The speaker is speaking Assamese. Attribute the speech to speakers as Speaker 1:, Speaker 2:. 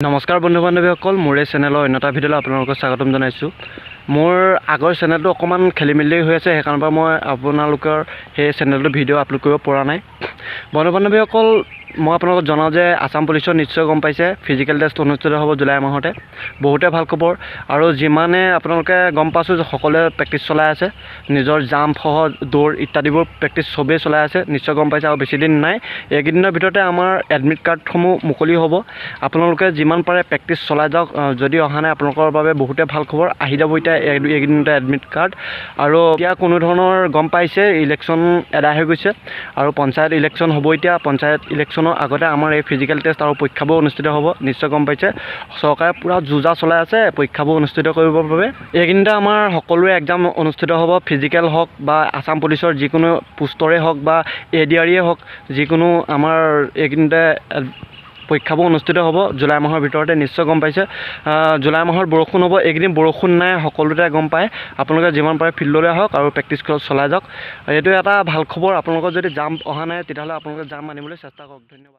Speaker 1: নমস্কাৰ বন্ধু বান্ধৱীসকল, মোৰ এই চেনেলৰ অন্য এটা ভিডিঅ'লৈ আপোনালোকক স্বাগতম জনাইছোঁ। মোৰ আগৰ চেনেলটো অকণমান খেলি মেলি হৈ আছে, সেইকাৰণে পৰা মই আপোনালোকৰ সেই চেনেলটো ভিডিঅ' আপলোড কৰিব পৰা নাই। বন্ধু বান্ধৱীসকল, মই আপোনালোকক জনাওঁ যে আছাম পুলিচৰ নিশ্চয় গম পাইছে ফিজিকেল টেষ্ট অনুষ্ঠিত হ'ব জুলাই মাহতে। বহুতে ভাল খবৰ। আৰু যিমানে আপোনালোকে গম পাইছোঁ যে সকলোৱে প্ৰেক্টিছ চলাই আছে, নিজৰ জাম্পসহ দৌৰ ইত্যাদিবোৰ প্ৰেক্টিছ চবেই চলাই আছে, নিশ্চয় গম পাইছে। আৰু বেছিদিন নাই, এইকেইদিনৰ ভিতৰতে আমাৰ এডমিট কাৰ্ডসমূহ মুকলি হ'ব। আপোনালোকে যিমান পাৰে প্ৰেক্টিছ চলাই যাওক। যদি অহা নাই আপোনালোকৰ বাবে বহুতে ভাল খবৰ, আহি যাব এতিয়া এইকেইদিনতে এডমিট কাৰ্ড। আৰু এতিয়া কোনো ধৰণৰ গম পাইছে ইলেকশ্যন এদায় হৈ গৈছে আৰু পঞ্চায়ত ইলেকশ্যন হ'ব। এতিয়া পঞ্চায়ত ইলেকশ্যনৰ আগতে আমাৰ এই ফিজিকেল টেষ্ট আৰু পৰীক্ষাবোৰ অনুষ্ঠিত হ'ব, নিশ্চয় গম পাইছে। চৰকাৰে পূৰা যোজা চলাই আছে পৰীক্ষাবোৰ অনুষ্ঠিত কৰিবৰ বাবে। এইকেইদিনতে আমাৰ সকলোৰে এক্সাম অনুষ্ঠিত হ'ব, ফিজিকেল হওক বা আছাম পুলিচৰ যিকোনো পোষ্টৰে হওক বা ADRE হওক, যিকোনো আমাৰ এইকেইদিনতে পৰীক্ষাবোৰ অনুষ্ঠিত হ'ব জুলাই মাহৰ ভিতৰতে, নিশ্চয় গম পাইছে। জুলাই মাহত বৰষুণ হ'ব, এইকেইদিন বৰষুণ নাই সকলোতে গম পায়। আপোনালোকে যিমান পাৰে ফিল্ডলৈ আহক আৰু প্ৰেক্টিছ চলাই যাওক। এইটো এটা ভাল খবৰ। আপোনালোকৰ যদি জাম্প অহা নাই তেতিয়াহ'লে আপোনালোকে জাম্প আনিবলৈ চেষ্টা কৰক। ধন্যবাদ।